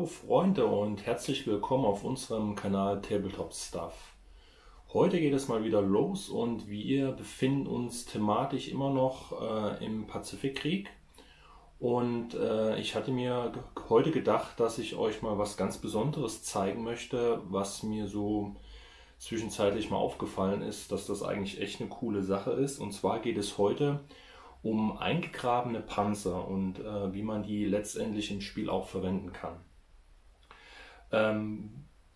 Hallo Freunde und herzlich willkommen auf unserem Kanal Tabletop Stuff. Heute geht es mal wieder los und wir befinden uns thematisch immer noch im Pazifikkrieg. Und ich hatte mir heute gedacht, dass ich euch mal was ganz Besonderes zeigen möchte, was mir so zwischenzeitlich mal aufgefallen ist, dass das eigentlich echt eine coole Sache ist. Und zwar geht es heute um eingegrabene Panzer und wie man die letztendlich im Spiel auch verwenden kann.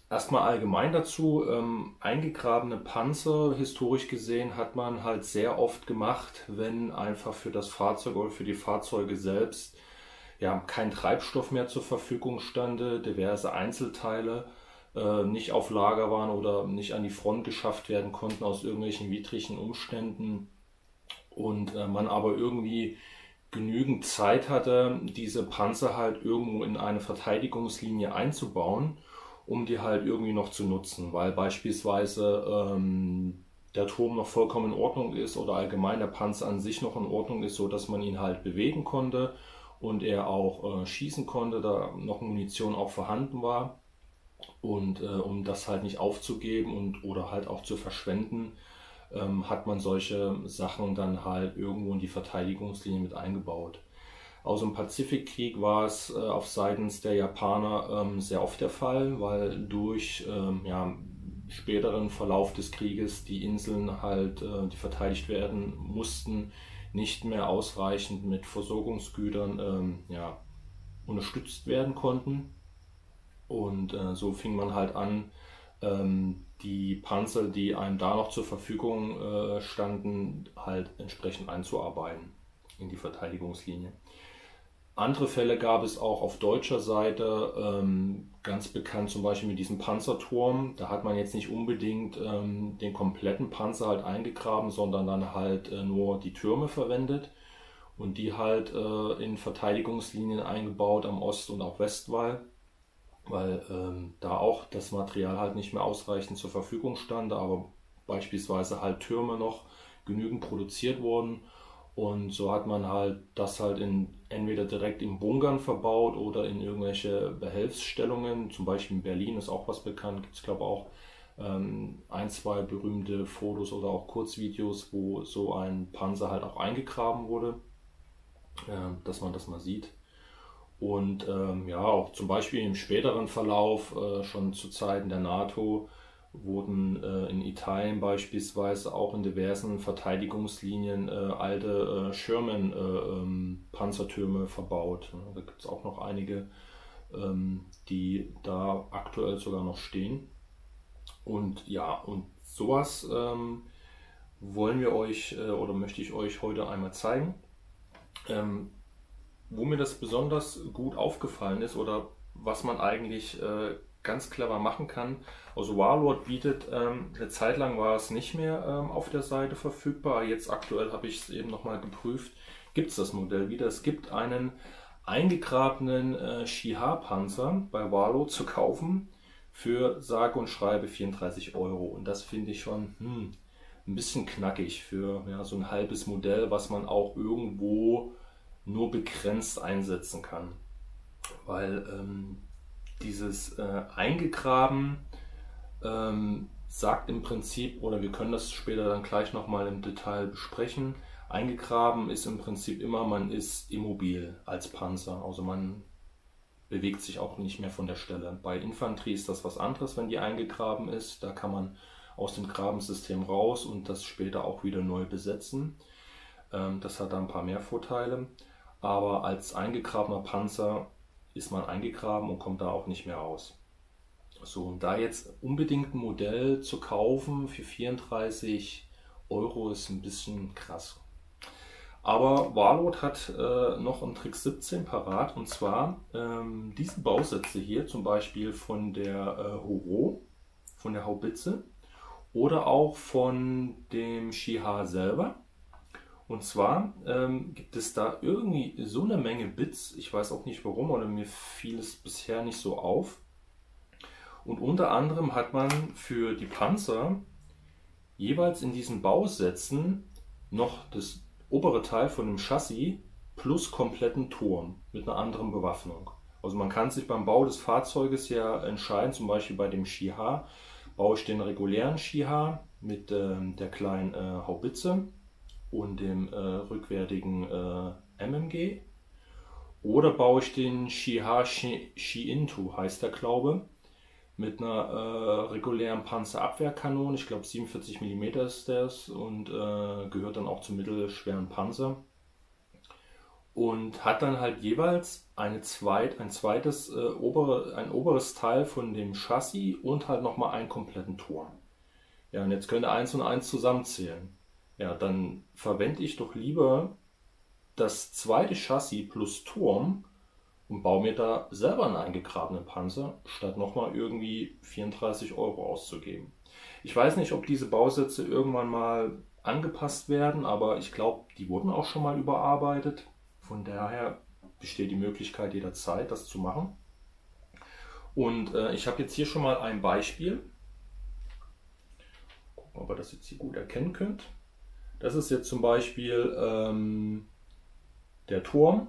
Erstmal allgemein dazu, eingegrabene Panzer, historisch gesehen, hat man halt sehr oft gemacht, wenn einfach für das Fahrzeug oder für die Fahrzeuge selbst ja kein Treibstoff mehr zur Verfügung stande, diverse Einzelteile nicht auf Lager waren oder nicht an die Front geschafft werden konnten aus irgendwelchen widrigen Umständen. Und man aber irgendwie genügend Zeit hatte, diese Panzer halt irgendwo in eine Verteidigungslinie einzubauen, um die halt irgendwie noch zu nutzen, weil beispielsweise der Turm noch vollkommen in Ordnung ist oder allgemein der Panzer an sich noch in Ordnung ist, so dass man ihn halt bewegen konnte und er auch schießen konnte, da noch Munition auch vorhanden war. Und um das halt nicht aufzugeben und oder halt auch zu verschwenden, hat man solche Sachen dann halt irgendwo in die Verteidigungslinie mit eingebaut. Aus dem Pazifikkrieg war es auf seitens der Japaner sehr oft der Fall, weil durch späteren Verlauf des Krieges die Inseln halt, die verteidigt werden mussten, nicht mehr ausreichend mit Versorgungsgütern unterstützt werden konnten. Und so fing man halt an, die Panzer, die einem da noch zur Verfügung standen, halt entsprechend einzuarbeiten in die Verteidigungslinie. Andere Fälle gab es auch auf deutscher Seite, ganz bekannt zum Beispiel mit diesem Panzerturm. Da hat man jetzt nicht unbedingt den kompletten Panzer halt eingegraben, sondern dann halt nur die Türme verwendet und die halt in Verteidigungslinien eingebaut am Ost- und auch Westwall, weil da auch das Material halt nicht mehr ausreichend zur Verfügung stand, aber beispielsweise halt Türme noch genügend produziert wurden. Und so hat man halt das halt entweder direkt in Bunkern verbaut oder in irgendwelche Behelfsstellungen. Zum Beispiel in Berlin ist auch was bekannt, gibt es glaube ich auch ein, zwei berühmte Fotos oder auch Kurzvideos, wo so ein Panzer halt auch eingegraben wurde, dass man das mal sieht. Und auch zum Beispiel im späteren Verlauf, schon zu Zeiten der NATO, wurden in Italien beispielsweise auch in diversen Verteidigungslinien alte Sherman-Panzertürme verbaut. Da gibt es auch noch einige, die da aktuell sogar noch stehen. Und sowas wollen wir euch oder möchte ich euch heute einmal zeigen. Wo mir das besonders gut aufgefallen ist oder was man eigentlich ganz clever machen kann. Also Warlord bietet, eine Zeit lang war es nicht mehr auf der Seite verfügbar. Jetzt aktuell habe ich es eben nochmal geprüft, gibt es das Modell wieder. Es gibt einen eingegrabenen Shiha-Panzer bei Warlord zu kaufen für sage und schreibe 34 Euro. Und das finde ich schon ein bisschen knackig für so ein halbes Modell, was man auch irgendwo nur begrenzt einsetzen kann, weil dieses eingegraben sagt im Prinzip, oder wir können das später dann gleich nochmal im Detail besprechen, eingegraben ist im Prinzip immer, man ist immobil als Panzer, also man bewegt sich auch nicht mehr von der Stelle. Bei Infanterie ist das was anderes, wenn die eingegraben ist, da kann man aus dem Grabensystem raus und das später auch wieder neu besetzen. Das hat da ein paar mehr Vorteile. Aber als eingegrabener Panzer ist man eingegraben und kommt da auch nicht mehr raus. So, und da jetzt unbedingt ein Modell zu kaufen für 34 Euro ist ein bisschen krass. Aber Warlord hat noch einen Trick 17 parat, und zwar diese Bausätze hier, zum Beispiel von der Horo, von der Haubitze oder auch von dem Shiha selber. Und zwar gibt es da irgendwie so eine Menge Bits, ich weiß auch nicht warum, oder mir fiel es bisher nicht so auf. Und unter anderem hat man für die Panzer jeweils in diesen Bausätzen noch das obere Teil von dem Chassis plus kompletten Turm mit einer anderen Bewaffnung. Also man kann sich beim Bau des Fahrzeuges ja entscheiden, zum Beispiel bei dem Ski-H, baue ich den regulären Ski-H mit der kleinen Haubitze und dem rückwärtigen MMG, oder baue ich den Ski-H Ski-Into, heißt der glaube, mit einer regulären Panzerabwehrkanone, ich glaube 47 mm ist das und gehört dann auch zum mittelschweren Panzer. Und hat dann halt jeweils ein oberes Teil von dem Chassis und halt nochmal einen kompletten Turm. Ja, und jetzt könnt ihr 1 und 1 zusammenzählen. Ja, dann verwende ich doch lieber das zweite Chassis plus Turm und baue mir da selber einen eingegrabenen Panzer, statt nochmal irgendwie 34 Euro auszugeben. Ich weiß nicht, ob diese Bausätze irgendwann mal angepasst werden, aber ich glaube, die wurden auch schon mal überarbeitet. Von daher besteht die Möglichkeit jederzeit, das zu machen. Und ich habe jetzt hier schon mal ein Beispiel. Gucken, ob ihr das jetzt hier gut erkennen könnt. Das ist jetzt zum Beispiel der Turm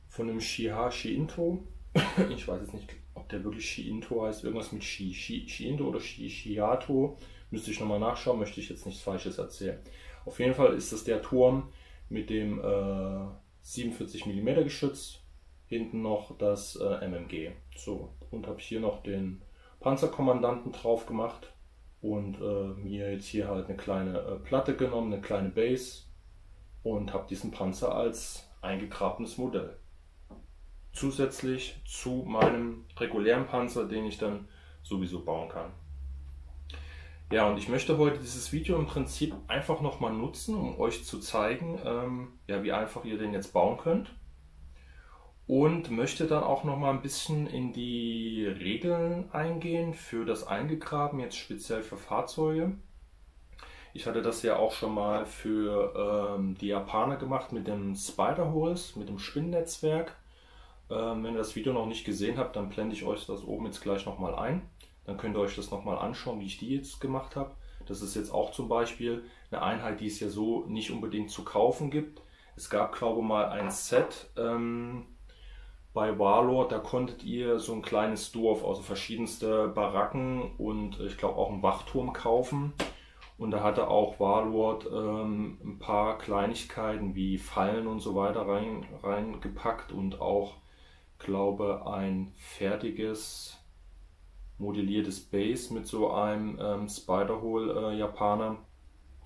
von dem Ski-H Ski-Into. Ich weiß jetzt nicht, ob der wirklich Ski-Into heißt. Irgendwas mit Ski-Into oder Ski-Hato. Müsste ich nochmal nachschauen, möchte ich jetzt nichts Falsches erzählen. Auf jeden Fall ist das der Turm mit dem 47 mm Geschütz, hinten noch das MMG. So, und habe hier noch den Panzerkommandanten drauf gemacht und mir jetzt hier halt eine kleine Platte genommen, eine kleine Base, und habe diesen Panzer als eingegrabenes Modell. Zusätzlich zu meinem regulären Panzer, den ich dann sowieso bauen kann. Ja, und ich möchte heute dieses Video im Prinzip einfach nochmal nutzen, um euch zu zeigen, ja, wie einfach ihr den jetzt bauen könnt. Und möchte dann auch nochmal ein bisschen in die Regeln eingehen für das Eingegraben, jetzt speziell für Fahrzeuge. Ich hatte das ja auch schon mal für die Japaner gemacht mit dem Spider-Horse, mit dem Spinnnetzwerk. Wenn ihr das Video noch nicht gesehen habt, dann blende ich euch das oben jetzt gleich nochmal ein. Dann könnt ihr euch das nochmal anschauen, wie ich die jetzt gemacht habe. Das ist jetzt auch zum Beispiel eine Einheit, die es ja so nicht unbedingt zu kaufen gibt. Es gab, glaube ich, mal ein Set bei Warlord, da konntet ihr so ein kleines Dorf, also verschiedenste Baracken und ich glaube auch einen Wachturm kaufen. Und da hatte auch Warlord ein paar Kleinigkeiten wie Fallen und so weiter reingepackt und auch, glaube, ein fertiges modelliertes Base mit so einem Spider-Hole Japaner.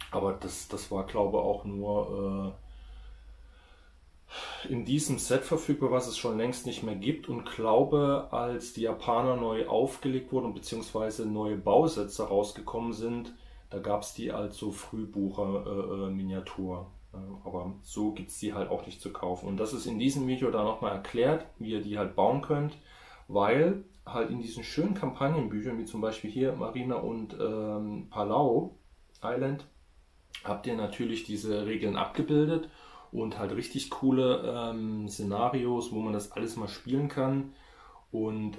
Aber das war, glaube ich, auch nur in diesem Set verfügbar, was es schon längst nicht mehr gibt. Und glaube, als die Japaner neu aufgelegt wurden bzw. neue Bausätze rausgekommen sind, da gab es die als so Frühbucher-Miniatur. Aber so gibt es die halt auch nicht zu kaufen. Und das ist in diesem Video da nochmal erklärt, wie ihr die halt bauen könnt, weil halt in diesen schönen Kampagnenbüchern, wie zum Beispiel hier Marina und Palau Island, habt ihr natürlich diese Regeln abgebildet und halt richtig coole Szenarios, wo man das alles mal spielen kann. Und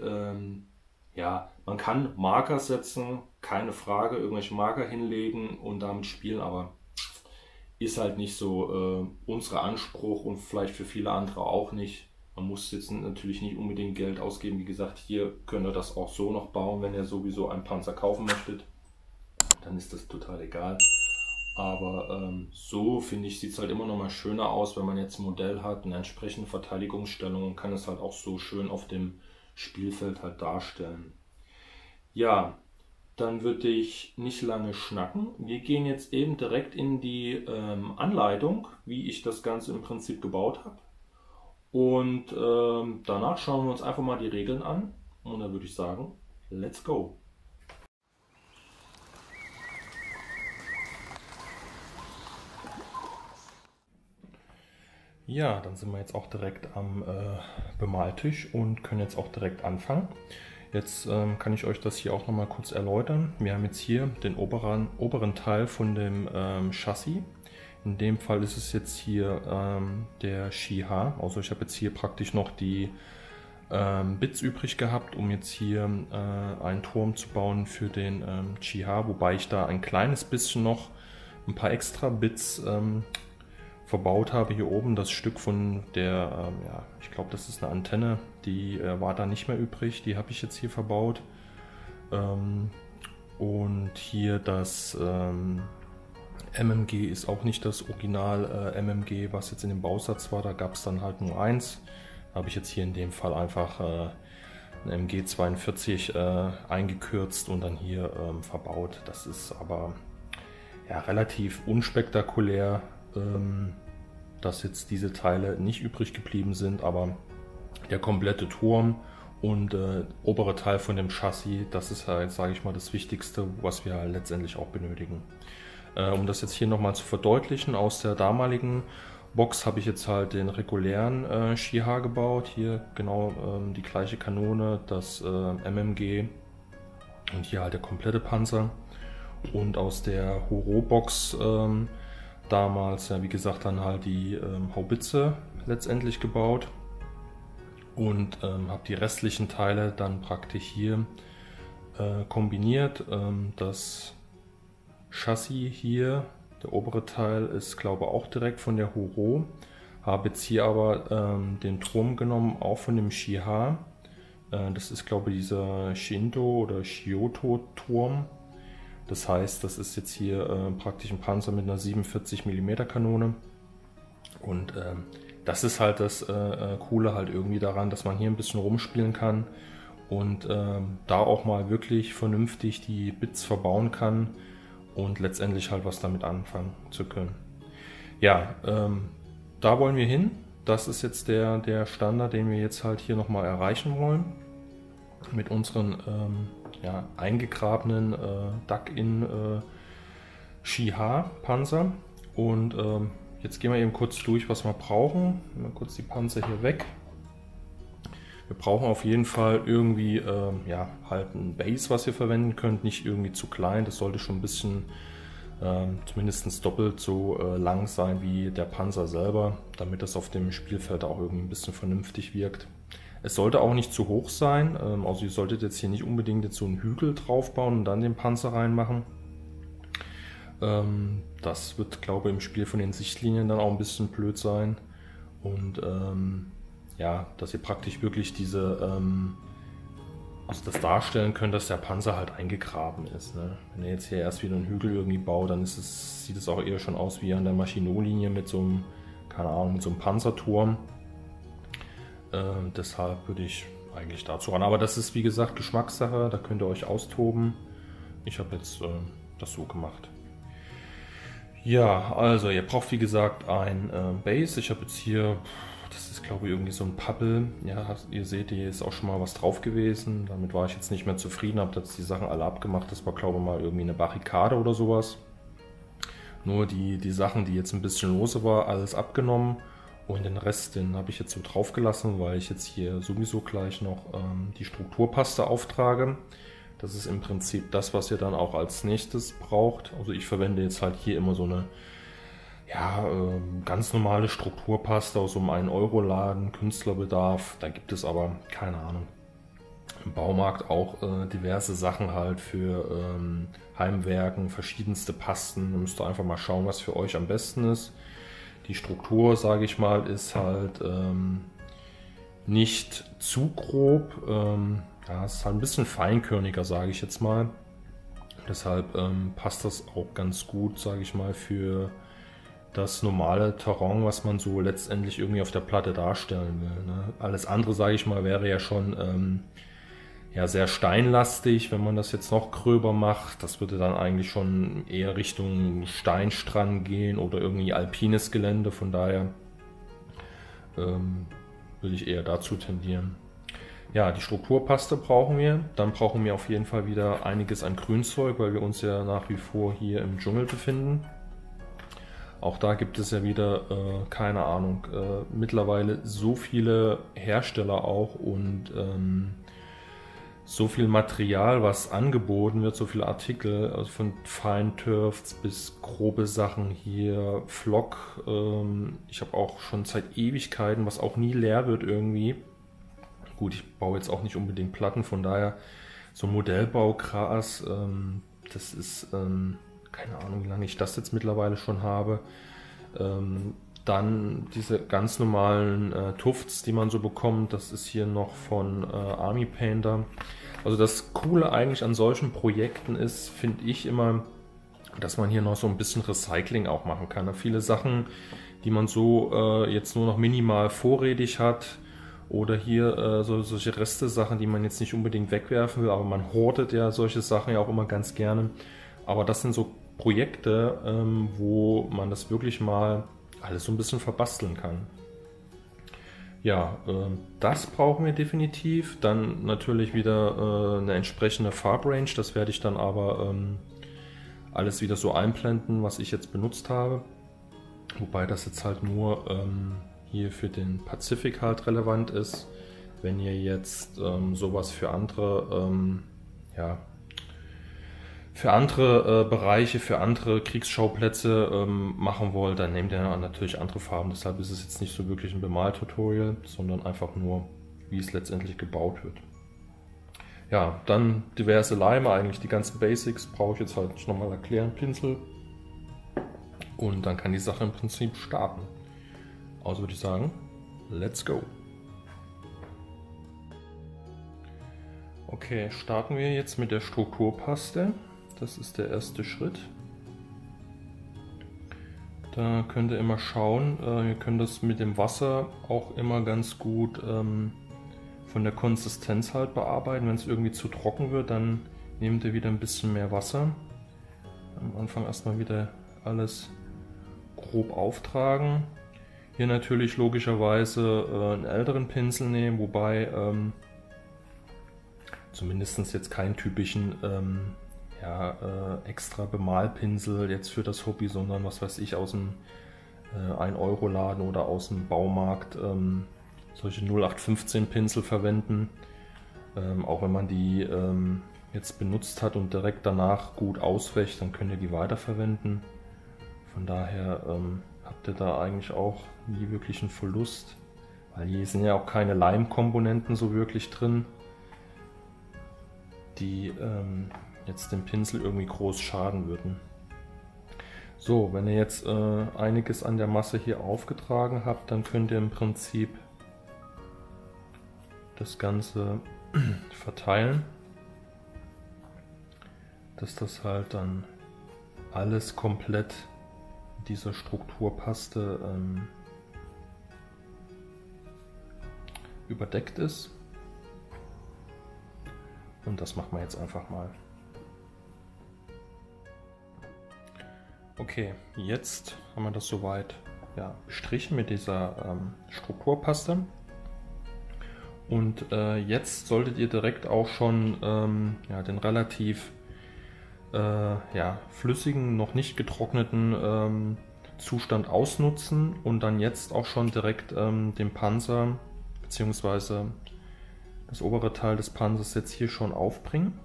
ja, man kann Marker setzen, keine Frage, irgendwelche Marker hinlegen und damit spielen, aber ist halt nicht so unser Anspruch und vielleicht für viele andere auch nicht. Man muss jetzt natürlich nicht unbedingt Geld ausgeben. Wie gesagt, hier könnt ihr das auch so noch bauen, wenn ihr sowieso einen Panzer kaufen möchtet. Dann ist das total egal. Aber so, finde ich, sieht es halt immer noch mal schöner aus, wenn man jetzt ein Modell hat, eine entsprechende Verteidigungsstellung, und kann es halt auch so schön auf dem Spielfeld halt darstellen. Ja, dann würde ich nicht lange schnacken. Wir gehen jetzt eben direkt in die Anleitung, wie ich das Ganze im Prinzip gebaut habe. Und danach schauen wir uns einfach mal die Regeln an. Und dann würde ich sagen, let's go! Ja, dann sind wir jetzt auch direkt am Bemaltisch und können jetzt auch direkt anfangen. Jetzt kann ich euch das hier auch noch mal kurz erläutern. Wir haben jetzt hier den oberen Teil von dem Chassis. In dem Fall ist es jetzt hier der Ski-H. Also ich habe jetzt hier praktisch noch die Bits übrig gehabt, um jetzt hier einen Turm zu bauen für den Ski-H, wobei ich da ein kleines bisschen noch ein paar extra Bits verbaut habe. Hier oben das Stück von der, ja, ich glaube, das ist eine Antenne Die war da nicht mehr übrig, die habe ich jetzt hier verbaut. Und hier das MMG ist auch nicht das Original MMG, was jetzt in dem Bausatz war. Da gab es dann halt nur eins. Da habe ich jetzt hier in dem Fall einfach ein MG 42 eingekürzt und dann hier verbaut. Das ist aber ja, relativ unspektakulär, dass jetzt diese Teile nicht übrig geblieben sind, aber der komplette Turm und obere Teil von dem Chassis, das ist halt, sage ich mal, das Wichtigste, was wir halt letztendlich auch benötigen. Um das jetzt hier nochmal zu verdeutlichen, aus der damaligen Box habe ich jetzt halt den regulären Ski-Ha gebaut. Hier genau die gleiche Kanone, das MMG und hier halt der komplette Panzer. Und aus der Horo-Box damals, ja, wie gesagt, dann halt die Haubitze letztendlich gebaut. Und habe die restlichen Teile dann praktisch hier kombiniert. Das Chassis hier, der obere Teil, ist glaube ich auch direkt von der Horo. Habe jetzt hier aber den Turm genommen, auch von dem Ski-Ha. Das ist glaube ich dieser Shinto oder Shioto Turm. Das heißt, das ist jetzt hier praktisch ein Panzer mit einer 47 mm Kanone. Und das ist halt das Coole halt irgendwie daran, dass man hier ein bisschen rumspielen kann und da auch mal wirklich vernünftig die Bits verbauen kann und letztendlich halt was damit anfangen zu können. Ja, da wollen wir hin. Das ist jetzt der Standard, den wir jetzt halt hier nochmal erreichen wollen. Mit unseren ja, eingegrabenen Duck-in Ski-Ha Panzer. Und jetzt gehen wir eben kurz durch, was wir brauchen. Nehmen wir kurz die Panzer hier weg. Wir brauchen auf jeden Fall irgendwie ja, halt ein Base, was ihr verwenden könnt. Nicht irgendwie zu klein, das sollte schon ein bisschen zumindest doppelt so lang sein wie der Panzer selber, damit das auf dem Spielfeld auch irgendwie ein bisschen vernünftig wirkt. Es sollte auch nicht zu hoch sein, also ihr solltet jetzt hier nicht unbedingt jetzt so einen Hügel drauf bauen und dann den Panzer reinmachen. Das wird, glaube ich, im Spiel von den Sichtlinien dann auch ein bisschen blöd sein. Und ja, dass ihr praktisch wirklich diese, also das darstellen könnt, dass der Panzer halt eingegraben ist. Ne? Wenn ihr jetzt hier erst wieder einen Hügel irgendwie baut, dann sieht es auch eher schon aus wie an der Maginot-Linie mit so einem, keine Ahnung, mit so einem Panzerturm. Deshalb würde ich eigentlich dazu ran. Aber das ist, wie gesagt, Geschmackssache, da könnt ihr euch austoben. Ich habe jetzt das so gemacht. Ja, also ihr braucht wie gesagt ein Base. Ich habe jetzt hier, das ist glaube ich irgendwie so ein Pappel. Ja, ihr seht, hier ist auch schon mal was drauf gewesen. Damit war ich jetzt nicht mehr zufrieden, habe jetzt die Sachen alle abgemacht. Das war glaube ich mal irgendwie eine Barrikade oder sowas. Nur die Sachen, die jetzt ein bisschen lose war, alles abgenommen. Und den Rest, den habe ich jetzt so drauf gelassen, weil ich jetzt hier sowieso gleich noch die Strukturpaste auftrage. Das ist im Prinzip das, was ihr dann auch als nächstes braucht. Also ich verwende jetzt halt hier immer so eine ja, ganz normale Strukturpaste aus so einem 1-Euro-Laden, Künstlerbedarf. Da gibt es aber, keine Ahnung, im Baumarkt auch diverse Sachen halt für Heimwerken, verschiedenste Pasten. Da müsst ihr einfach mal schauen, was für euch am besten ist. Die Struktur, sage ich mal, ist halt nicht zu grob. Ja, es ist halt ein bisschen feinkörniger, sage ich jetzt mal. Deshalb passt das auch ganz gut, sage ich mal, für das normale Terrain, was man so letztendlich irgendwie auf der Platte darstellen will. Ne? Alles andere, sage ich mal, wäre ja schon ja, sehr steinlastig, wenn man das jetzt noch gröber macht. Das würde dann eigentlich schon eher Richtung Steinstrand gehen oder irgendwie alpines Gelände. Von daher würde ich eher dazu tendieren. Ja, die Strukturpaste brauchen wir. Dann brauchen wir auf jeden Fall wieder einiges an Grünzeug, weil wir uns ja nach wie vor hier im Dschungel befinden. Auch da gibt es ja wieder, keine Ahnung, mittlerweile so viele Hersteller auch und so viel Material, was angeboten wird, so viele Artikel, also von Feinturfs bis grobe Sachen hier, Flock. Ich habe auch schon seit Ewigkeiten, was auch nie leer wird irgendwie. Gut, ich baue jetzt auch nicht unbedingt Platten, von daher so Modellbaugras, das ist, keine Ahnung, wie lange ich das jetzt mittlerweile schon habe. Dann diese ganz normalen Tufts, die man so bekommt, das ist hier noch von Army Painter. Also das Coole eigentlich an solchen Projekten ist, finde ich immer, dass man hier noch so ein bisschen Recycling auch machen kann. Viele Sachen, die man so jetzt nur noch minimal vorrätig hat, oder hier solche Reste-Sachen, die man jetzt nicht unbedingt wegwerfen will, aber man hortet ja solche Sachen ja auch immer ganz gerne. Aber das sind so Projekte, wo man das wirklich mal alles so ein bisschen verbasteln kann. Ja, das brauchen wir definitiv. Dann natürlich wieder eine entsprechende Farbrange. Das werde ich dann aber alles wieder so einblenden, was ich jetzt benutzt habe. Wobei das jetzt halt nur hier für den Pazifik halt relevant ist. Wenn ihr jetzt sowas für andere, ja, für andere Bereiche, für andere Kriegsschauplätze machen wollt, dann nehmt ihr natürlich andere Farben. Deshalb ist es jetzt nicht so wirklich ein Bemaltutorial, sondern einfach nur, wie es letztendlich gebaut wird. Ja, dann diverse Leime, eigentlich die ganzen Basics brauche ich jetzt halt nicht nochmal erklären. Pinsel. Und dann kann die Sache im Prinzip starten. Also würde ich sagen, let's go. Okay, starten wir jetzt mit der Strukturpaste. Das ist der erste Schritt. Da könnt ihr immer schauen, ihr könnt das mit dem Wasser auch immer ganz gut von der Konsistenz halt bearbeiten. Wenn es irgendwie zu trocken wird, dann nehmt ihr wieder ein bisschen mehr Wasser. Am Anfang erstmal wieder alles grob auftragen. Hier natürlich logischerweise einen älteren Pinsel nehmen, wobei zumindest jetzt keinen typischen extra Bemalpinsel jetzt für das Hobby, sondern was weiß ich, aus dem 1-Euro-Laden oder aus dem Baumarkt solche 0815 Pinsel verwenden. Auch wenn man die jetzt benutzt hat und direkt danach gut auswäscht, dann könnt ihr die weiterverwenden. Von daher habt ihr da eigentlich auch nie wirklich einen Verlust, weil hier sind ja auch keine Leimkomponenten so wirklich drin, die jetzt dem Pinsel irgendwie groß schaden würden. So, wenn ihr jetzt einiges an der Masse hier aufgetragen habt, dann könnt ihr im Prinzip das Ganze verteilen, dass das halt dann alles komplett mit dieser Strukturpaste überdeckt ist. Und das machen wir jetzt einfach mal. Okay, jetzt haben wir das soweit bestrichen mit dieser Strukturpaste. Und jetzt solltet ihr direkt auch schon den relativ flüssigen, noch nicht getrockneten Zustand ausnutzen und dann jetzt auch schon direkt den Panzer bzw. das obere Teil des Panzers jetzt hier schon aufbringen,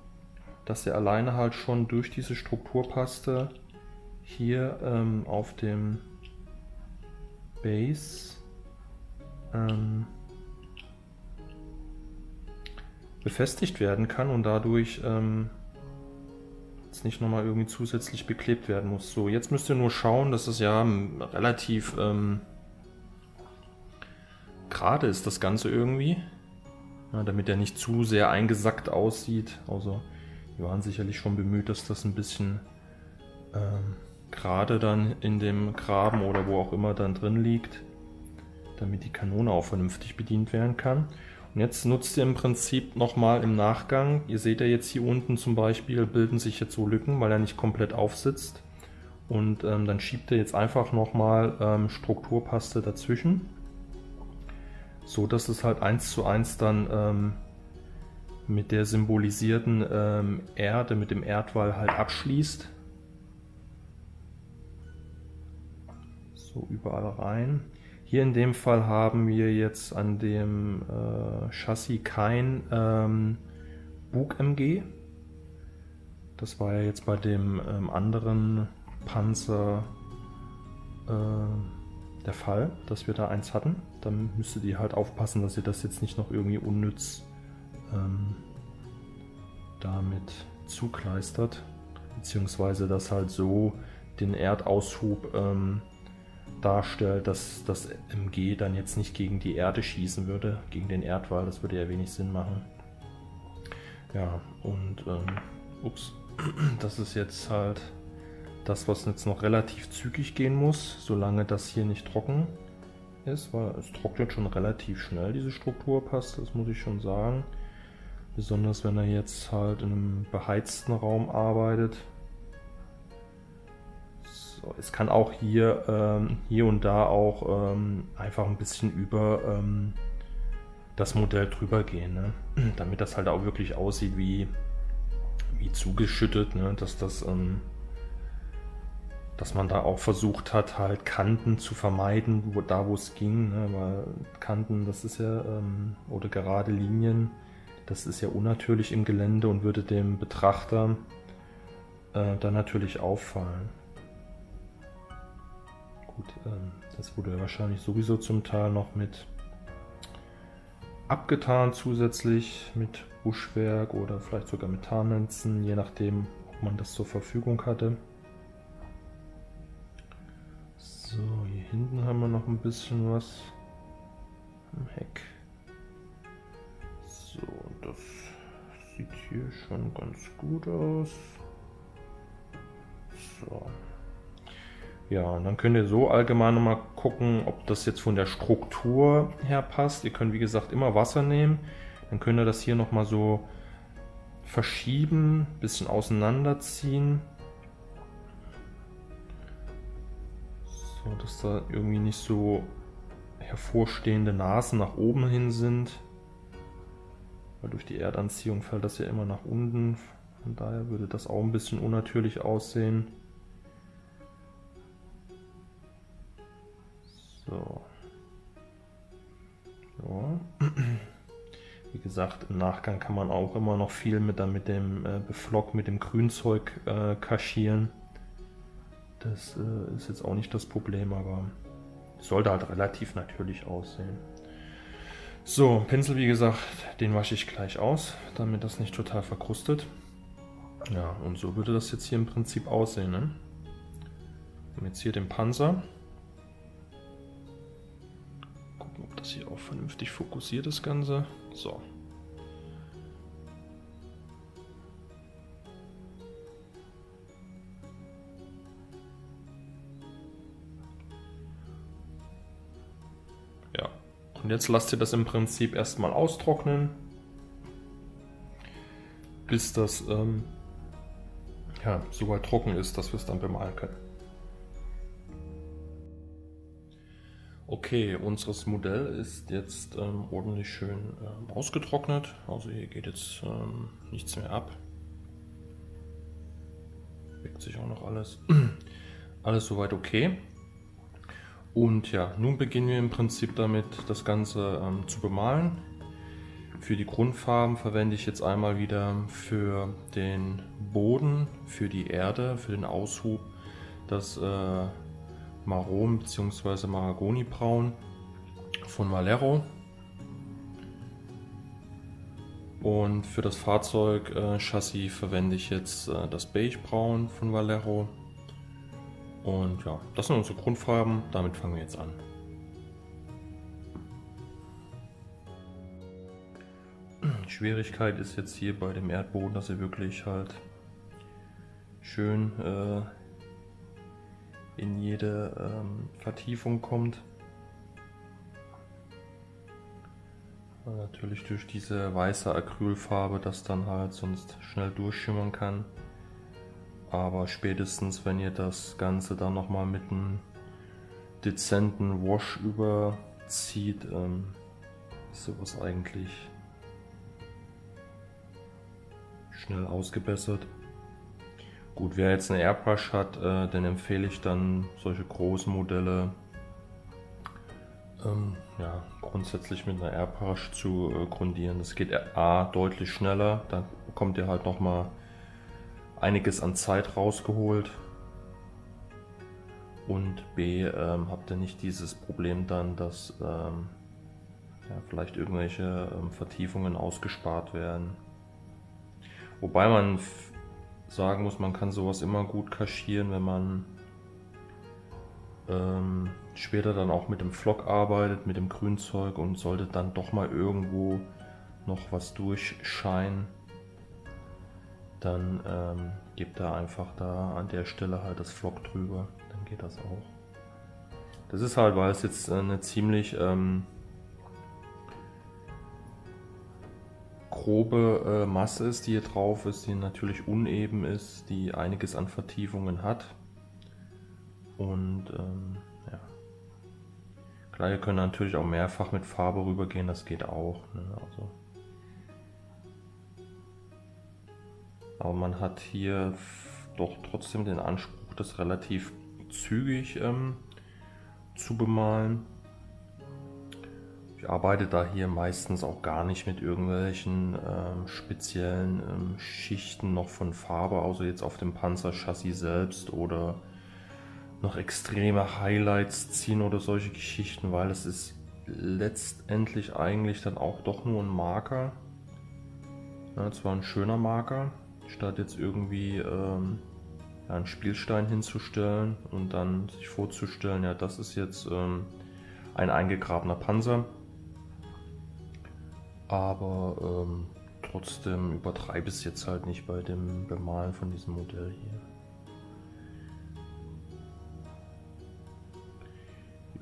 dass ihr alleine halt schon durch diese Strukturpaste hier auf dem Base befestigt werden kann und dadurch jetzt nicht nochmal irgendwie zusätzlich beklebt werden muss. So, jetzt müsst ihr nur schauen, dass es ja relativ gerade ist, das Ganze irgendwie. Ja, damit er nicht zu sehr eingesackt aussieht. Also, wir waren sicherlich schon bemüht, dass das ein bisschen gerade dann in dem Graben oder wo auch immer dann drin liegt, damit die Kanone auch vernünftig bedient werden kann. Und jetzt nutzt ihr im Prinzip nochmal im Nachgang, ihr seht ja jetzt hier unten zum Beispiel, bilden sich jetzt so Lücken, weil er nicht komplett aufsitzt. Und dann schiebt ihr jetzt einfach nochmal Strukturpaste dazwischen, so dass es halt 1:1 dann mit der symbolisierten Erde, mit dem Erdwall halt abschließt. So überall rein. Hier in dem Fall haben wir jetzt an dem Chassis kein Bug-MG. Das war ja jetzt bei dem anderen Panzer der Fall, dass wir da eins hatten. Dann müsstet ihr halt aufpassen, dass ihr das jetzt nicht noch irgendwie unnütz damit zukleistert, beziehungsweise das halt so den Erdaushub darstellt, dass das MG dann jetzt nicht gegen die Erde schießen würde, gegen den Erdwall. Das würde ja wenig Sinn machen. Ja, und ups, das ist jetzt halt das, was jetzt noch relativ zügig gehen muss, solange das hier nicht trocken ist, weil es trocknet schon relativ schnell, diese Strukturpaste, das muss ich schon sagen. Besonders wenn er jetzt halt in einem beheizten Raum arbeitet. So, es kann auch hier, hier und da auch einfach ein bisschen über das Modell drüber gehen, ne? Damit das halt auch wirklich aussieht wie zugeschüttet, ne? Dass man da auch versucht hat, halt Kanten zu vermeiden, wo es ging, ne? Weil Kanten, das ist ja, oder gerade Linien, das ist ja unnatürlich im Gelände und würde dem Betrachter dann natürlich auffallen. Gut, das wurde ja wahrscheinlich sowieso zum Teil noch mit abgetan zusätzlich, mit Buschwerk oder vielleicht sogar mit Tarnnetzen, je nachdem, ob man das zur Verfügung hatte. So, hier hinten haben wir noch ein bisschen was am Heck. So, das sieht hier schon ganz gut aus. So. Ja, und dann könnt ihr so allgemein nochmal gucken, ob das jetzt von der Struktur her passt. Ihr könnt wie gesagt immer Wasser nehmen. Dann könnt ihr das hier nochmal so verschieben, ein bisschen auseinanderziehen. So, dass da irgendwie nicht so hervorstehende Nasen nach oben hin sind. Weil durch die Erdanziehung fällt das ja immer nach unten. Von daher würde das auch ein bisschen unnatürlich aussehen. So. Ja. Wie gesagt, im Nachgang kann man auch immer noch viel mit dem Beflock, mit dem Grünzeug kaschieren. Das ist jetzt auch nicht das Problem, aber es sollte halt relativ natürlich aussehen. So, Pinsel, wie gesagt, den wasche ich gleich aus, damit das nicht total verkrustet. Ja, und so würde das jetzt hier im Prinzip aussehen, ne? Wir haben jetzt hier den Panzer. Gucken, ob das hier auch vernünftig fokussiert, das Ganze. So. Ja, und jetzt lasst ihr das im Prinzip erstmal austrocknen, bis das ja, soweit trocken ist, dass wir es dann bemalen können. Okay, unseres Modell ist jetzt ordentlich schön ausgetrocknet, also hier geht jetzt nichts mehr ab. Bewegt sich auch noch alles. Alles soweit okay. Und ja, nun beginnen wir im Prinzip damit, das Ganze zu bemalen. Für die Grundfarben verwende ich jetzt einmal wieder für den Boden, für die Erde, für den Aushub das Maron bzw. Mahagonibraun von Vallejo. Und für das Fahrzeugchassis verwende ich jetzt das Beigebraun von Vallejo. Und ja, das sind unsere Grundfarben, damit fangen wir jetzt an. Die Schwierigkeit ist jetzt hier bei dem Erdboden, dass er wirklich halt schön in jede Vertiefung kommt. Natürlich durch diese weiße Acrylfarbe, das dann halt sonst schnell durchschimmern kann. Aber spätestens, wenn ihr das Ganze dann nochmal mit einem dezenten Wash überzieht, ist sowas eigentlich schnell ausgebessert. Gut, wer jetzt eine Airbrush hat, den empfehle ich dann solche großen Modelle ja, grundsätzlich mit einer Airbrush zu grundieren. Das geht A deutlich schneller, da bekommt ihr halt nochmal einiges an Zeit rausgeholt und B habt ihr nicht dieses Problem dann, dass ja, vielleicht irgendwelche Vertiefungen ausgespart werden. Wobei man sagen muss, man kann sowas immer gut kaschieren, wenn man später dann auch mit dem Flock arbeitet, mit dem Grünzeug, und sollte dann doch mal irgendwo noch was durchscheinen, dann gebt da einfach da an der Stelle halt das Flock drüber, dann geht das auch. Das ist halt, weil es jetzt eine ziemlich grobe Masse ist, die hier drauf ist, die natürlich uneben ist, die einiges an Vertiefungen hat. Und ja, klar, ihr könnt natürlich auch mehrfach mit Farbe rübergehen, das geht auch, ne? Also, aber man hat hier doch trotzdem den Anspruch, das relativ zügig zu bemalen. Ich arbeite da hier meistens auch gar nicht mit irgendwelchen speziellen Schichten noch von Farbe, außer jetzt auf dem Panzerchassis selbst, oder noch extreme Highlights ziehen oder solche Geschichten, weil es ist letztendlich eigentlich dann auch doch nur ein Marker. Ja, zwar ein schöner Marker, statt jetzt irgendwie einen Spielstein hinzustellen und dann sich vorzustellen, ja, das ist jetzt ein eingegrabener Panzer. Aber trotzdem übertreibe ich es jetzt halt nicht bei dem Bemalen von diesem Modell hier.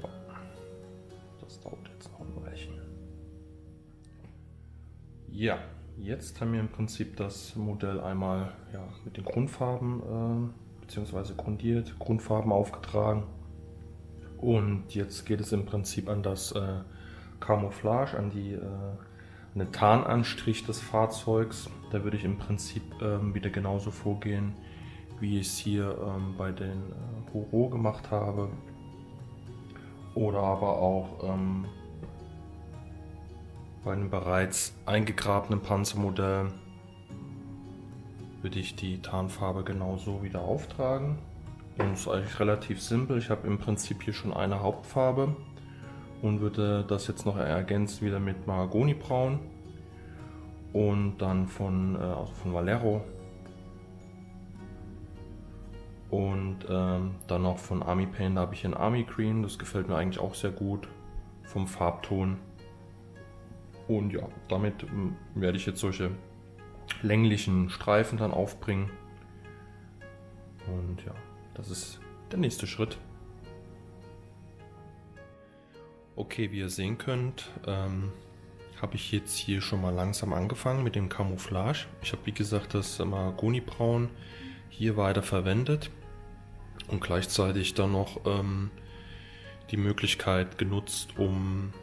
Ja, das dauert jetzt noch ein Weilchen. Ja, jetzt haben wir im Prinzip das Modell einmal mit den Grundfarben bzw. grundiert, Grundfarben aufgetragen. Und jetzt geht es im Prinzip an das Camouflage, an den Tarnanstrich des Fahrzeugs. Da würde ich im Prinzip wieder genauso vorgehen, wie ich es hier bei den Horo gemacht habe. Oder aber auch bei einem bereits eingegrabenen Panzermodell würde ich die Tarnfarbe genauso wieder auftragen. Und es ist eigentlich relativ simpel. Ich habe im Prinzip hier schon eine Hauptfarbe und würde das jetzt noch ergänzen wieder mit Mahagonibraun und dann von Vallejo und dann noch von Army Paint, da habe ich ein Army Green, das gefällt mir eigentlich auch sehr gut vom Farbton. Und ja, damit werde ich jetzt solche länglichen Streifen dann aufbringen. Und ja, das ist der nächste Schritt. Okay, wie ihr sehen könnt, habe ich jetzt hier schon mal langsam angefangen mit dem Camouflage. Ich habe wie gesagt das Mahagonibraun hier weiter verwendet und gleichzeitig dann noch die Möglichkeit genutzt, um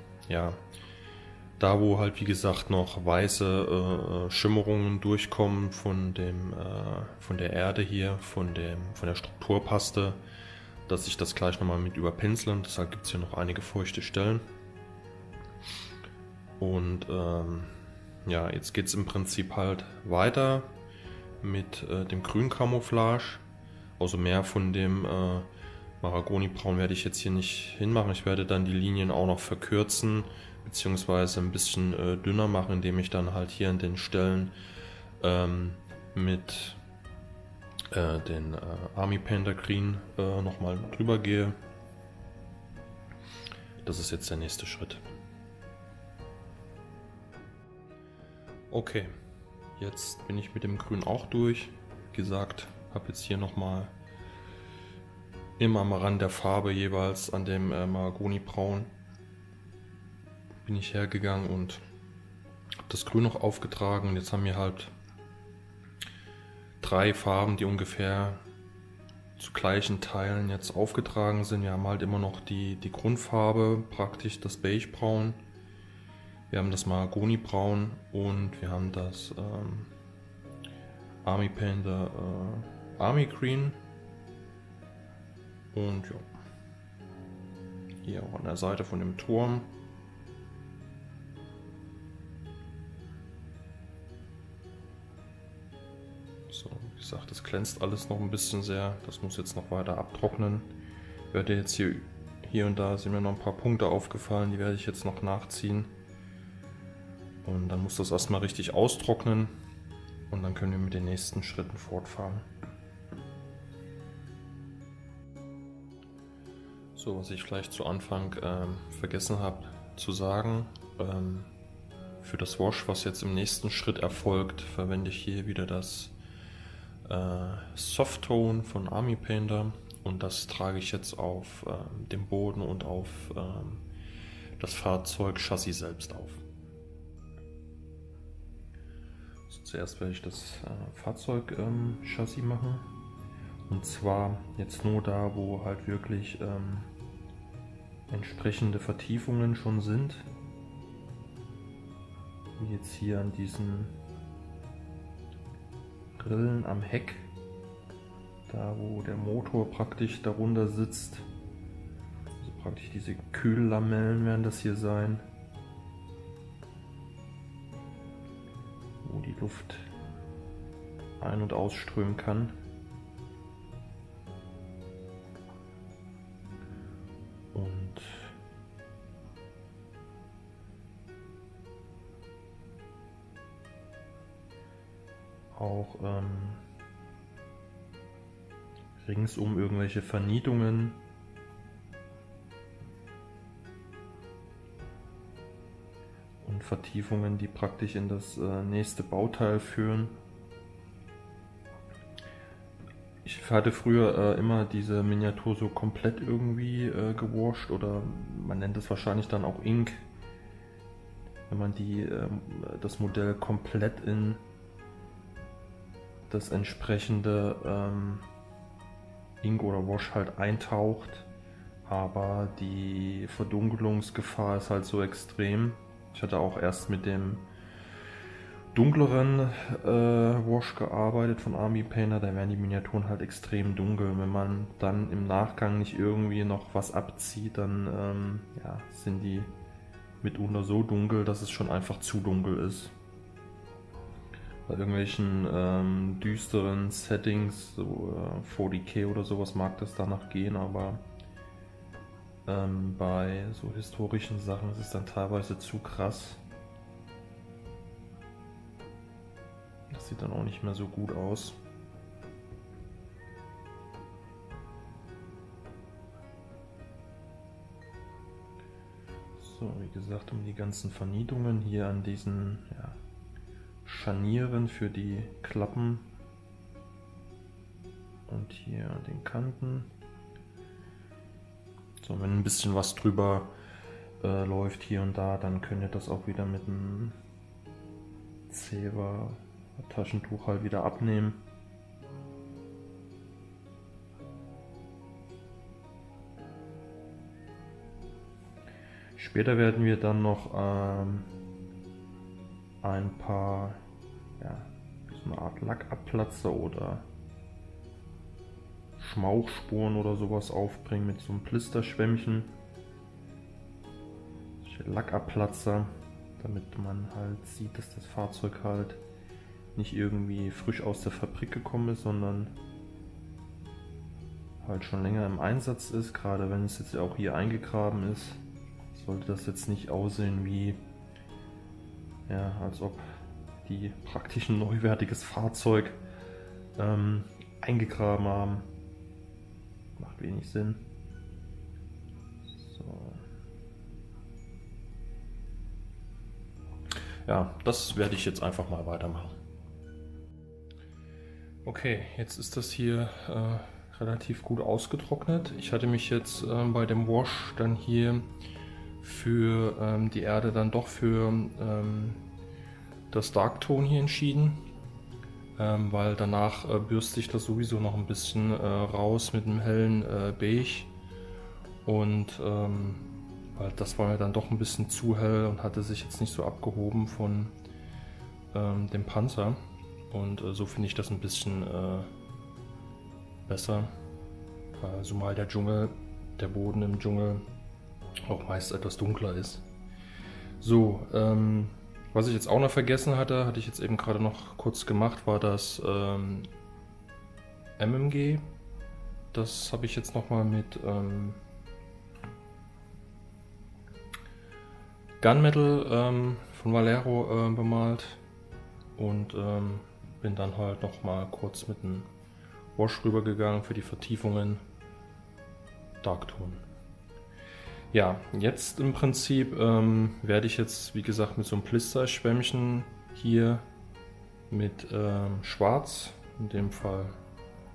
da wo halt wie gesagt noch weiße Schimmerungen durchkommen von der Erde hier, von der Strukturpaste, dass ich das gleich nochmal mit überpinseln. Deshalb gibt es hier noch einige feuchte Stellen. Und ja, jetzt geht es im Prinzip halt weiter mit dem Grün-Camouflage. Also mehr von dem Mahagonibraun werde ich jetzt hier nicht hinmachen. Ich werde dann die Linien auch noch verkürzen beziehungsweise ein bisschen dünner machen, indem ich dann halt hier an den Stellen mit den Army Painter Green nochmal drüber gehe. Das ist jetzt der nächste Schritt. Okay, jetzt bin ich mit dem Grün auch durch. Wie gesagt, habe jetzt hier nochmal immer am Rand der Farbe jeweils an dem Mahagonibraun bin ich hergegangen und habe das Grün noch aufgetragen. Und jetzt haben wir halt 3 Farben, die ungefähr zu gleichen Teilen jetzt aufgetragen sind. Wir haben halt immer noch die Grundfarbe, praktisch das Beigebraun. Wir haben das Mahagonibraun und wir haben das Army Painter Army Green. Und ja, hier auch an der Seite von dem Turm. So, wie gesagt, das glänzt alles noch ein bisschen sehr. Das muss jetzt noch weiter abtrocknen. Ich werde jetzt hier und da sind mir noch ein paar Punkte aufgefallen, die werde ich jetzt noch nachziehen. Und dann muss das erstmal richtig austrocknen und dann können wir mit den nächsten Schritten fortfahren. So, was ich vielleicht zu Anfang vergessen habe zu sagen, für das Wash, was jetzt im nächsten Schritt erfolgt, verwende ich hier wieder das Softtone von Army Painter und das trage ich jetzt auf dem Boden und auf das Fahrzeugchassis selbst auf. So, zuerst werde ich das Fahrzeugchassis machen. Und zwar jetzt nur da, wo halt wirklich entsprechende Vertiefungen schon sind. Wie jetzt hier an diesen Rillen am Heck. Da wo der Motor praktisch darunter sitzt. Also praktisch diese Kühllamellen werden das hier sein. Wo die Luft ein- und ausströmen kann. Auch ringsum irgendwelche Vernietungen. Und Vertiefungen, die praktisch in das nächste Bauteil führen. Ich hatte früher immer diese Miniatur so komplett irgendwie gewascht, oder man nennt es wahrscheinlich dann auch Ink, wenn man das Modell komplett in das entsprechende Ink oder Wash halt eintaucht, aber die Verdunkelungsgefahr ist halt so extrem. Ich hatte auch erst mit dem dunkleren Wash gearbeitet von Army Painter, da werden die Miniaturen halt extrem dunkel. Wenn man dann im Nachgang nicht irgendwie noch was abzieht, dann ja, sind die mitunter so dunkel, dass es schon einfach zu dunkel ist. Bei irgendwelchen düsteren Settings, so 40K oder sowas, mag das danach gehen, aber bei so historischen Sachen ist es dann teilweise zu krass. Das sieht dann auch nicht mehr so gut aus. So, wie gesagt, um die ganzen Vernietungen hier an diesen Scharnieren für die Klappen und hier an den Kanten. So, wenn ein bisschen was drüber läuft hier und da, dann könnt ihr das auch wieder mit einem Zewa Taschentuch halt wieder abnehmen. Später werden wir dann noch ein paar, so eine Art Lackabplatzer oder Schmauchspuren oder sowas aufbringen mit so einem Blisterschwämmchen. Solche Lackabplatzer, damit man halt sieht, dass das Fahrzeug halt nicht irgendwie frisch aus der Fabrik gekommen ist, sondern halt schon länger im Einsatz ist. Gerade wenn es jetzt auch hier eingegraben ist, sollte das jetzt nicht aussehen wie, als ob die praktisch ein neuwertiges Fahrzeug eingegraben haben. Macht wenig Sinn. So. Ja, das werde ich jetzt einfach mal weitermachen. Okay, jetzt ist das hier relativ gut ausgetrocknet. Ich hatte mich jetzt bei dem Wash dann hier für die Erde dann doch für das Darktone hier entschieden, weil danach bürste ich das sowieso noch ein bisschen raus mit einem hellen Beige, und weil das war mir dann doch ein bisschen zu hell und hatte sich jetzt nicht so abgehoben von dem Panzer, und so finde ich das ein bisschen besser, zumal der Boden im Dschungel auch meist etwas dunkler ist. So, was ich jetzt auch noch vergessen hatte ich jetzt eben gerade noch kurz gemacht, war das MMG. Das habe ich jetzt nochmal mit Gunmetal von Vallejo bemalt, und bin dann halt nochmal kurz mit einem Wash rübergegangen für die Vertiefungen. Darktone. Ja, jetzt im Prinzip werde ich jetzt, wie gesagt, mit so einem Plisterschwämmchen hier mit Schwarz, in dem Fall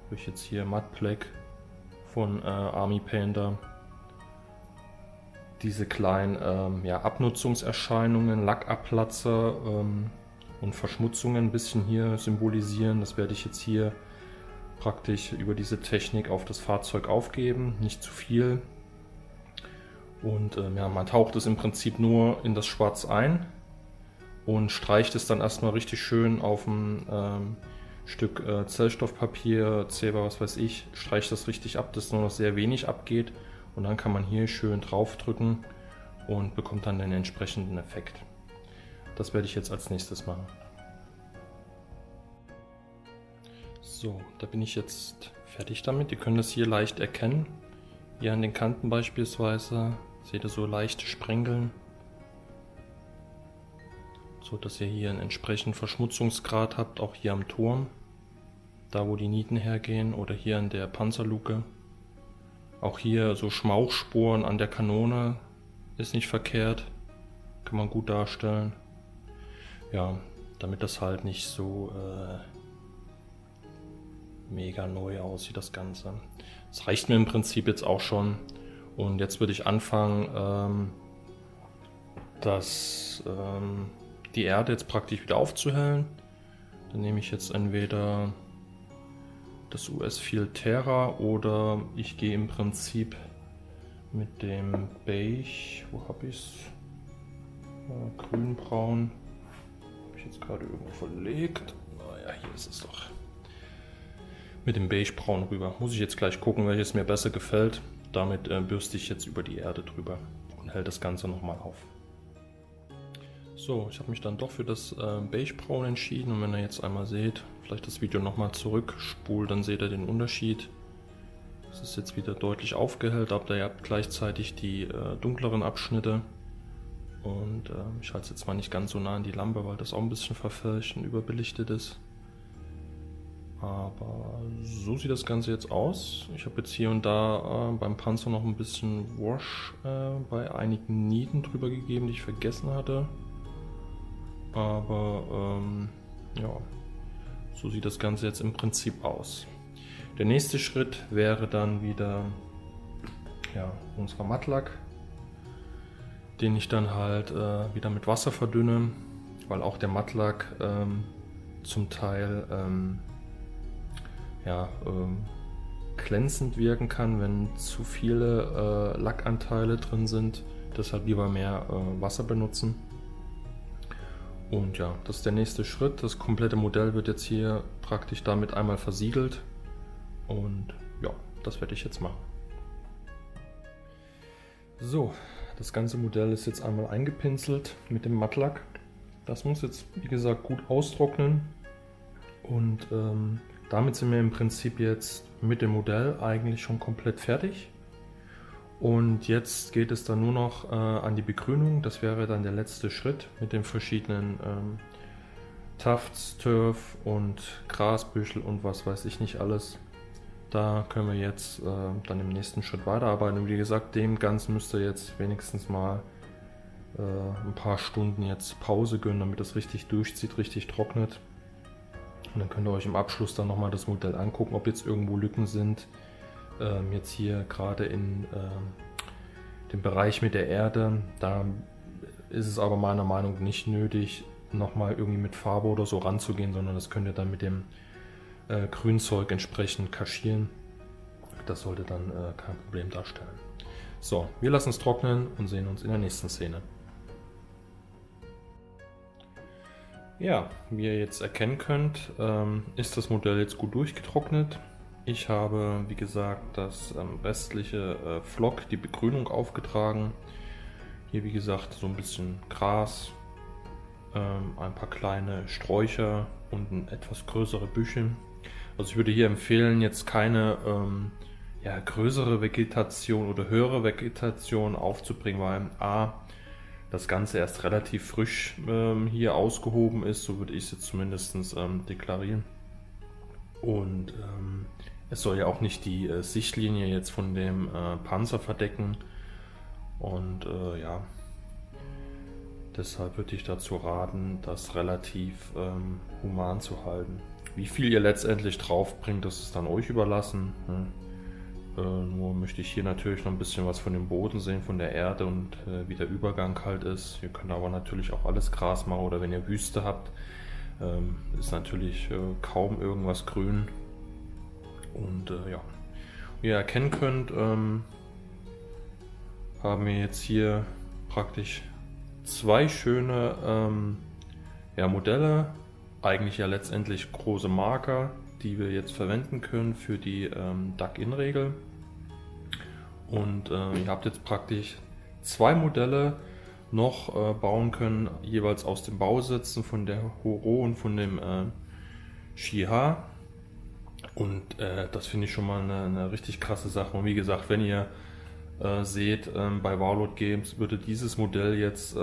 habe ich jetzt hier Matte Black von Army Painter, diese kleinen ja, Abnutzungserscheinungen, Lackabplatzer und Verschmutzungen ein bisschen hier symbolisieren. Das werde ich jetzt hier praktisch über diese Technik auf das Fahrzeug aufgeben, nicht zu viel. Und ja, man taucht es im Prinzip nur in das Schwarz ein und streicht es dann erstmal richtig schön auf ein Stück Zellstoffpapier, Zebra, was weiß ich, streicht das richtig ab, dass nur noch sehr wenig abgeht. Und dann kann man hier schön drauf drücken und bekommt dann den entsprechenden Effekt. Das werde ich jetzt als nächstes machen. So, da bin ich jetzt fertig damit. Ihr könnt das hier leicht erkennen. Hier an den Kanten beispielsweise seht ihr so leichte Sprengeln, so dass ihr hier einen entsprechenden Verschmutzungsgrad habt, auch hier am Turm, da wo die Nieten hergehen, oder hier an der Panzerluke. Auch hier so Schmauchspuren an der Kanone ist nicht verkehrt, kann man gut darstellen. Ja, damit das halt nicht so mega neu aussieht, das Ganze. Das reicht mir im Prinzip jetzt auch schon. Und jetzt würde ich anfangen, die Erde jetzt praktisch wieder aufzuhellen. Dann nehme ich jetzt entweder das US Filterra oder ich gehe im Prinzip mit dem Beige, wo habe ich es? Grünbraun. Habe ich jetzt gerade irgendwo verlegt. Naja, hier ist es doch. Mit dem Beigebraun rüber. Muss ich jetzt gleich gucken, welches mir besser gefällt. Damit bürste ich jetzt über die Erde drüber und hält das Ganze nochmal auf. So, ich habe mich dann doch für das Beigebraun entschieden, und wenn ihr jetzt einmal seht, vielleicht das Video nochmal zurückspult, dann seht ihr den Unterschied. Es ist jetzt wieder deutlich aufgehellt, aber ihr habt gleichzeitig die dunkleren Abschnitte. Und ich halte es jetzt mal nicht ganz so nah an die Lampe, weil das auch ein bisschen verfälscht und überbelichtet ist. Aber so sieht das Ganze jetzt aus. Ich habe jetzt hier und da beim Panzer noch ein bisschen Wash bei einigen Nieten drüber gegeben, die ich vergessen hatte. Aber ja, so sieht das Ganze jetzt im Prinzip aus. Der nächste Schritt wäre dann wieder ja, unser Mattlack, den ich dann halt wieder mit Wasser verdünne, weil auch der Mattlack zum Teil ja, glänzend wirken kann, wenn zu viele Lackanteile drin sind. Deshalb lieber mehr Wasser benutzen. Und ja, das ist der nächste Schritt. Das komplette Modell wird jetzt hier praktisch damit einmal versiegelt. Und ja, das werde ich jetzt machen. So, das ganze Modell ist jetzt einmal eingepinselt mit dem Mattlack. Das muss jetzt, wie gesagt, gut austrocknen. Und damit sind wir im Prinzip jetzt mit dem Modell eigentlich schon komplett fertig. Und jetzt geht es dann nur noch an die Begrünung. Das wäre dann der letzte Schritt mit den verschiedenen Tufts, Turf und Grasbüschel und was weiß ich nicht alles. Da können wir jetzt dann im nächsten Schritt weiterarbeiten. Und wie gesagt, dem Ganzen müsst ihr jetzt wenigstens mal ein paar Stunden jetzt Pause gönnen, damit es richtig durchzieht, richtig trocknet. Und dann könnt ihr euch im Abschluss dann nochmal das Modell angucken, ob jetzt irgendwo Lücken sind. Jetzt hier gerade in dem Bereich mit der Erde, da ist es aber meiner Meinung nach nicht nötig, nochmal irgendwie mit Farbe oder so ranzugehen, sondern das könnt ihr dann mit dem Grünzeug entsprechend kaschieren. Das sollte dann kein Problem darstellen. So, wir lassen es trocknen und sehen uns in der nächsten Szene. Ja, wie ihr jetzt erkennen könnt, ist das Modell jetzt gut durchgetrocknet. Ich habe, wie gesagt, das restliche Flock, die Begrünung aufgetragen. Hier, wie gesagt, so ein bisschen Gras, ein paar kleine Sträucher und etwas größere Büsche. Also ich würde hier empfehlen, jetzt keine ja, größere Vegetation oder höhere Vegetation aufzubringen, weil A, das Ganze erst relativ frisch hier ausgehoben ist, so würde ich es jetzt zumindest deklarieren. Und es soll ja auch nicht die Sichtlinie jetzt von dem Panzer verdecken. Und ja, deshalb würde ich dazu raten, das relativ human zu halten. Wie viel ihr letztendlich draufbringt, das ist dann euch überlassen. Ne? Nur möchte ich hier natürlich noch ein bisschen was von dem Boden sehen, von der Erde und wie der Übergang halt ist. Ihr könnt aber natürlich auch alles Gras machen, oder wenn ihr Wüste habt, ist natürlich kaum irgendwas grün. Und ja, wie ihr erkennen könnt, haben wir jetzt hier praktisch zwei schöne ja, Modelle, eigentlich ja letztendlich große Marker, die wir jetzt verwenden können für die Dug-In-Regel. Und ihr habt jetzt praktisch zwei Modelle noch bauen können, jeweils aus dem Bausitzen von der Horo und von dem Shiha. Und das finde ich schon mal eine richtig krasse Sache. Und wie gesagt, wenn ihr seht, bei Warlord Games würde dieses Modell jetzt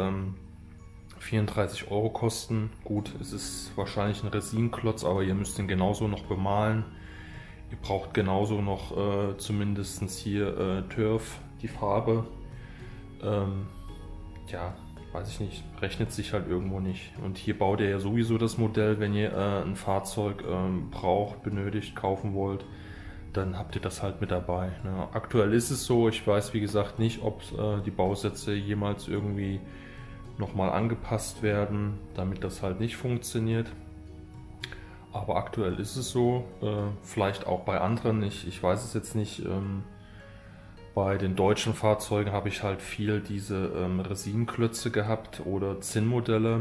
34 € kosten. Gut, es ist wahrscheinlich ein Resinklotz, aber ihr müsst ihn genauso noch bemalen. Ihr braucht genauso noch zumindest hier Turf, die Farbe. Ja, weiß ich nicht, rechnet sich halt irgendwo nicht. Und hier baut ihr ja sowieso das Modell, wenn ihr ein Fahrzeug braucht, benötigt, kaufen wollt, dann habt ihr das halt mit dabei. Ne? Aktuell ist es so, ich weiß wie gesagt nicht, ob die Bausätze jemals irgendwie nochmal angepasst werden, damit das halt nicht funktioniert. Aber aktuell ist es so, vielleicht auch bei anderen, ich weiß es jetzt nicht. Bei den deutschen Fahrzeugen habe ich halt viel diese Resinklötze gehabt oder Zinnmodelle.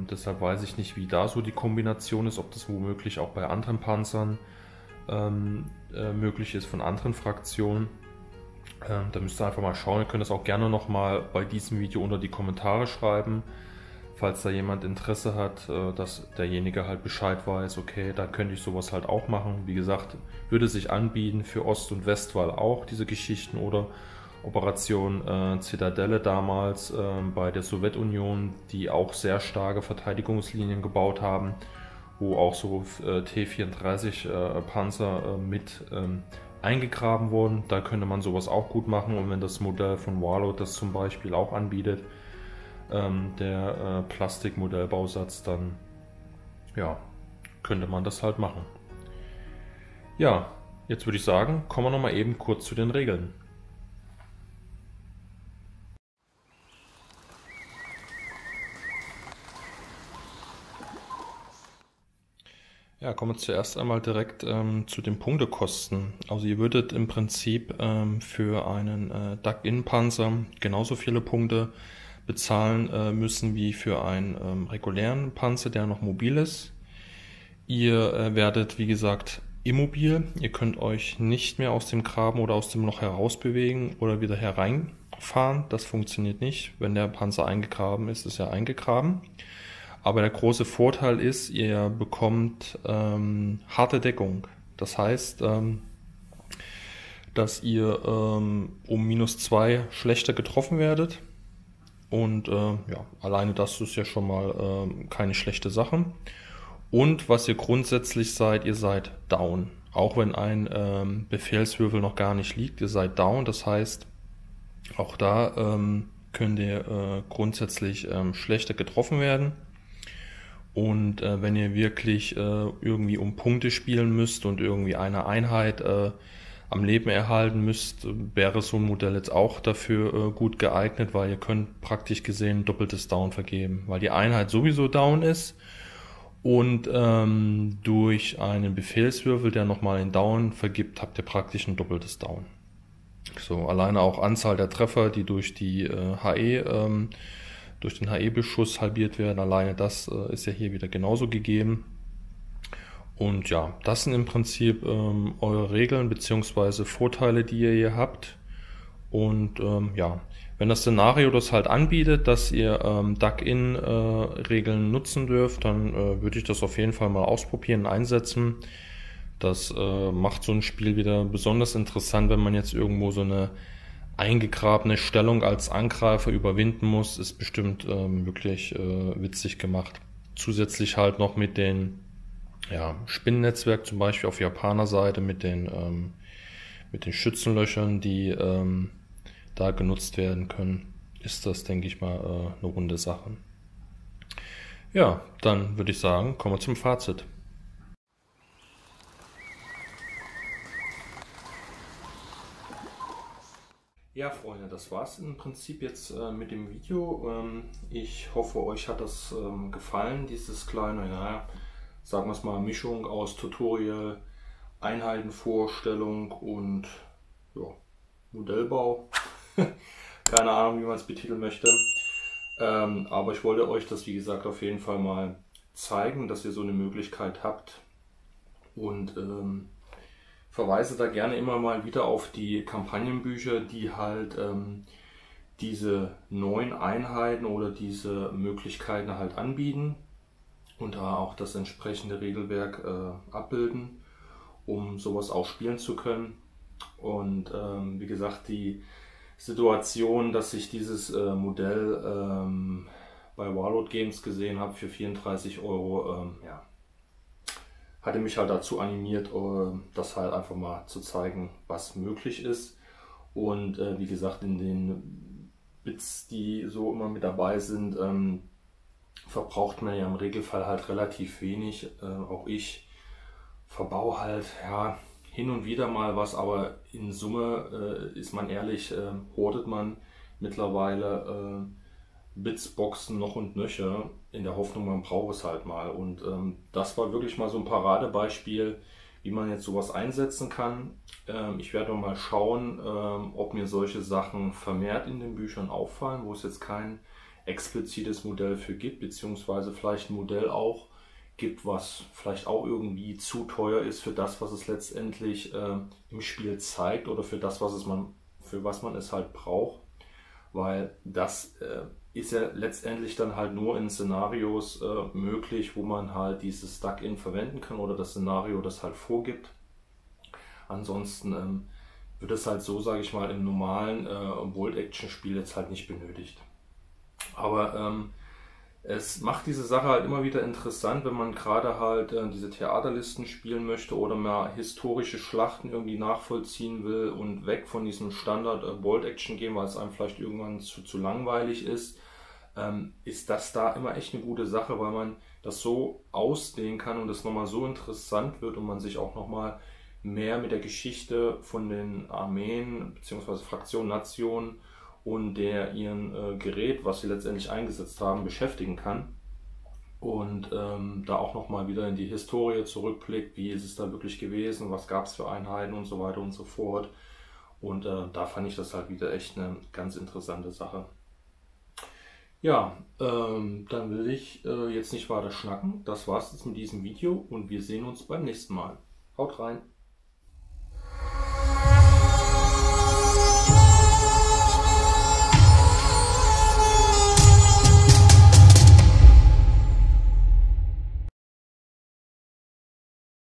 Deshalb weiß ich nicht, wie da so die Kombination ist, ob das womöglich auch bei anderen Panzern möglich ist von anderen Fraktionen. Da müsst ihr einfach mal schauen. Ihr könnt das auch gerne nochmal bei diesem Video unter die Kommentare schreiben, falls da jemand Interesse hat, dass derjenige halt Bescheid weiß, okay, da könnte ich sowas halt auch machen. Wie gesagt, würde sich anbieten für Ost- und Westwall auch diese Geschichten, oder Operation Zitadelle damals bei der Sowjetunion, die auch sehr starke Verteidigungslinien gebaut haben, wo auch so T-34 Panzer mit eingegraben wurden. Da könnte man sowas auch gut machen, und wenn das Modell von Warlord das zum Beispiel auch anbietet, der Plastikmodellbausatz, dann ja, könnte man das halt machen. Ja, jetzt würde ich sagen, kommen wir noch mal eben kurz zu den Regeln. Ja, kommen wir zuerst einmal direkt zu den Punktekosten. Also ihr würdet im Prinzip für einen Dug-In-Panzer genauso viele Punkte bezahlen müssen wie für einen regulären Panzer, der noch mobil ist. Ihr werdet, wie gesagt, immobil. Ihr könnt euch nicht mehr aus dem Graben oder aus dem Loch heraus bewegen oder wieder hereinfahren. Das funktioniert nicht. Wenn der Panzer eingegraben ist, ist er eingegraben. Aber der große Vorteil ist, ihr bekommt harte Deckung. Das heißt, dass ihr um -2 schlechter getroffen werdet. Und ja, alleine das ist ja schon mal keine schlechte Sache. Und was ihr grundsätzlich seid, ihr seid down. Auch wenn ein Befehlswürfel noch gar nicht liegt, ihr seid down. Das heißt, auch da könnt ihr grundsätzlich schlechter getroffen werden. Und wenn ihr wirklich irgendwie um Punkte spielen müsst und irgendwie eine Einheit am Leben erhalten müsst, wäre so ein Modell jetzt auch dafür gut geeignet, weil ihr könnt praktisch gesehen doppeltes Down vergeben, weil die Einheit sowieso down ist und durch einen Befehlswürfel, der nochmal einen Down vergibt, habt ihr praktisch ein doppeltes Down. So, alleine auch Anzahl der Treffer, die durch die durch den HE-Beschuss halbiert werden, alleine das ist ja hier wieder genauso gegeben. Und ja, das sind im Prinzip eure Regeln bzw. Vorteile, die ihr hier habt. Und ja, wenn das Szenario das halt anbietet, dass ihr Dug-In-Regeln nutzen dürft, dann würde ich das auf jeden Fall mal ausprobieren und einsetzen. Das macht so ein Spiel wieder besonders interessant, wenn man jetzt irgendwo so eine eingegrabene Stellung als Angreifer überwinden muss. Ist bestimmt wirklich witzig gemacht. Zusätzlich halt noch mit den Spinnennetzwerk, zum Beispiel auf Japaner Seite mit den Schützenlöchern, die da genutzt werden können, ist das, denke ich mal, eine runde Sache. Ja, dann würde ich sagen, kommen wir zum Fazit. Ja, Freunde, das war's im Prinzip jetzt mit dem Video. Ich hoffe, euch hat das gefallen, dieses kleine, naja, sagen wir es mal, Mischung aus Tutorial, Einheitenvorstellung und ja, Modellbau. Keine Ahnung, wie man es betiteln möchte. Aber ich wollte euch das, wie gesagt, auf jeden Fall mal zeigen, dass ihr so eine Möglichkeit habt. Und verweise da gerne immer mal wieder auf die Kampagnenbücher, die halt diese neuen Einheiten oder diese Möglichkeiten halt anbieten und da auch das entsprechende Regelwerk abbilden, um sowas auch spielen zu können. Und wie gesagt, die Situation, dass ich dieses Modell bei Warlord Games gesehen habe für 34 €, ja, hatte mich halt dazu animiert, das halt einfach mal zu zeigen, was möglich ist. Und wie gesagt, in den Bits, die so immer mit dabei sind, verbraucht man ja im Regelfall halt relativ wenig. Auch ich verbaue halt ja hin und wieder mal was, aber in Summe ist man ehrlich, hortet man mittlerweile Bits, Boxen noch und nöcher, in der Hoffnung, man braucht es halt mal. Und das war wirklich mal so ein Paradebeispiel, wie man jetzt sowas einsetzen kann. Ich werde mal schauen, ob mir solche Sachen vermehrt in den Büchern auffallen, wo es jetzt kein explizites Modell für gibt, beziehungsweise vielleicht ein Modell auch gibt, was vielleicht auch irgendwie zu teuer ist für das, was es letztendlich im Spiel zeigt oder für das, für was man es halt braucht. Weil das ist ja letztendlich dann halt nur in Szenarios möglich, wo man halt dieses Stuck-in verwenden kann oder das Szenario das halt vorgibt. Ansonsten wird es halt so, sage ich mal, im normalen Bolt-Action-Spiel jetzt halt nicht benötigt. Aber es macht diese Sache halt immer wieder interessant, wenn man gerade halt diese Theaterlisten spielen möchte oder mal historische Schlachten irgendwie nachvollziehen will und weg von diesem Standard Bolt Action gehen, weil es einem vielleicht irgendwann zu langweilig ist, ist das da immer echt eine gute Sache, weil man das so ausdehnen kann und es nochmal so interessant wird und man sich auch nochmal mehr mit der Geschichte von den Armeen bzw. Fraktionen, Nationen und ihren Gerät, was sie letztendlich eingesetzt haben, beschäftigen kann. Und da auch nochmal wieder in die Historie zurückblickt, wie ist es da wirklich gewesen, was gab es für Einheiten und so weiter und so fort. Und da fand ich das halt wieder echt eine ganz interessante Sache. Ja, dann will ich jetzt nicht weiter schnacken. Das war's jetzt mit diesem Video und wir sehen uns beim nächsten Mal. Haut rein!